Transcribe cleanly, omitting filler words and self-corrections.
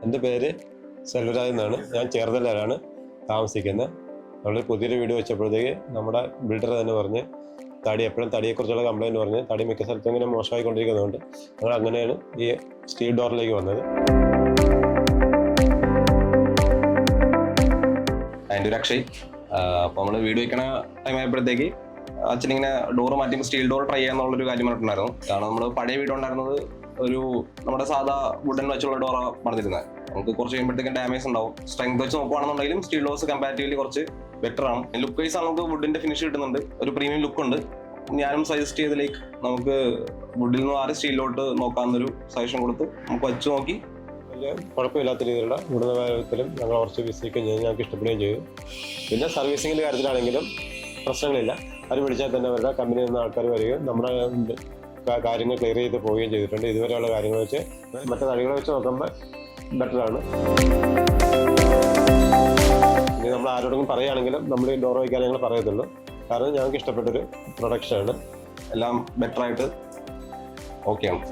എൻ്റെ പേര് സെൽവരാജ് എന്നാണ്. ഞാൻ ചേർത്തലയിലാണ് താമസിക്കുന്നത്. നമ്മൾ പുതിയൊരു വീട് വെച്ചപ്പോഴത്തേക്ക് നമ്മുടെ ബിൽഡർ തന്നെ പറഞ്ഞ് എപ്പോഴും തടിയെക്കുറിച്ചുള്ള കംപ്ലയിൻറ്റ് പറഞ്ഞ് തടി മിക്ക സ്ഥലത്തും ഇങ്ങനെ മോശമായിക്കൊണ്ടിരിക്കുന്നതുകൊണ്ട് ഞങ്ങൾ അങ്ങനെയാണ് ഈ സ്റ്റീൽ ഡോറിലേക്ക് വന്നത്. അതിൻ്റെ ഒരു അക്ഷയ്. അപ്പോൾ നമ്മൾ വീട് വയ്ക്കണ ടൈം ആയപ്പോഴത്തേക്ക് അച്ഛനിങ്ങനെ ഡോറ് മാറ്റി സ്റ്റീൽ ഡോർ ട്രൈ ചെയ്യാന്നുള്ളൊരു കാര്യം പറഞ്ഞിട്ടുണ്ടായിരുന്നു. കാരണം നമ്മൾ പഴയ വീടുണ്ടായിരുന്നത് ഒരു നമ്മുടെ സാധാ വുഡൻ വെച്ചുള്ള ഡോറാണ് പണിതിരുന്നത്. നമുക്ക് കുറച്ച് കഴിയുമ്പോഴത്തേക്കും ഡാമേജ് ഉണ്ടാവും. സ്ട്രെങ്ത് വെച്ച് നോക്കുകയാണെന്നുണ്ടെങ്കിലും സ്റ്റീൽ ഡോർസ് കമ്പാരിറ്റീവ്ലി കുറച്ച് ബെറ്റർ ആണ്. ലുക്ക് വൈസ് ആണ് നമുക്ക് വുഡിന്റെ ഫിനിഷ് കിട്ടുന്നുണ്ട്, ഒരു പ്രീമിയം ലുക്ക് ഉണ്ട്. ഞാനും സജസ്റ്റ് ചെയ്ത് നമുക്ക് വുഡിൽ നിന്ന് ആരും സ്റ്റീലിലോട്ട് നോക്കാവുന്നൊരു സജഷൻ കൊടുത്ത് നമുക്ക് വെച്ച് നോക്കി വലിയ കുഴപ്പമില്ലാത്ത രീതിയിലുള്ള ഗുണനിലവാരത്തിലും ഞങ്ങൾ കുറച്ച് വിശ്വസിക്കുകയും ചെയ്തു, ഞങ്ങൾക്ക് ഇഷ്ടപ്പെടുകയും ചെയ്തു. പിന്നെ സർവീസിങ്ങിൻ്റെ കാര്യത്തിലാണെങ്കിലും പ്രശ്നങ്ങളില്ല. അവർ വിളിച്ചാൽ തന്നെ അവരുടെ കമ്പനിയിൽ നിന്ന് ആൾക്കാർ വരികയും നമ്മുടെ കാര്യങ്ങൾ ക്ലിയർ ചെയ്ത് പോവുകയും ചെയ്തിട്ടുണ്ട്. ഇതുവരെയുള്ള കാര്യങ്ങൾ വെച്ച് മറ്റു തടികളെ വെച്ച് നോക്കുമ്പോൾ ബെറ്ററാണ്. ഇനി നമ്മൾ ആരോടെങ്കിലും പറയുകയാണെങ്കിലും നമ്മൾ ഈ ഡോർ വയ്ക്കാൻ ഞങ്ങൾ പറയത്തുള്ളൂ. കാരണം ഞങ്ങൾക്ക് ഇഷ്ടപ്പെട്ടൊരു പ്രൊഡക്ഷനാണ്. എല്ലാം ബെറ്ററായിട്ട് ഓക്കെയാണ്.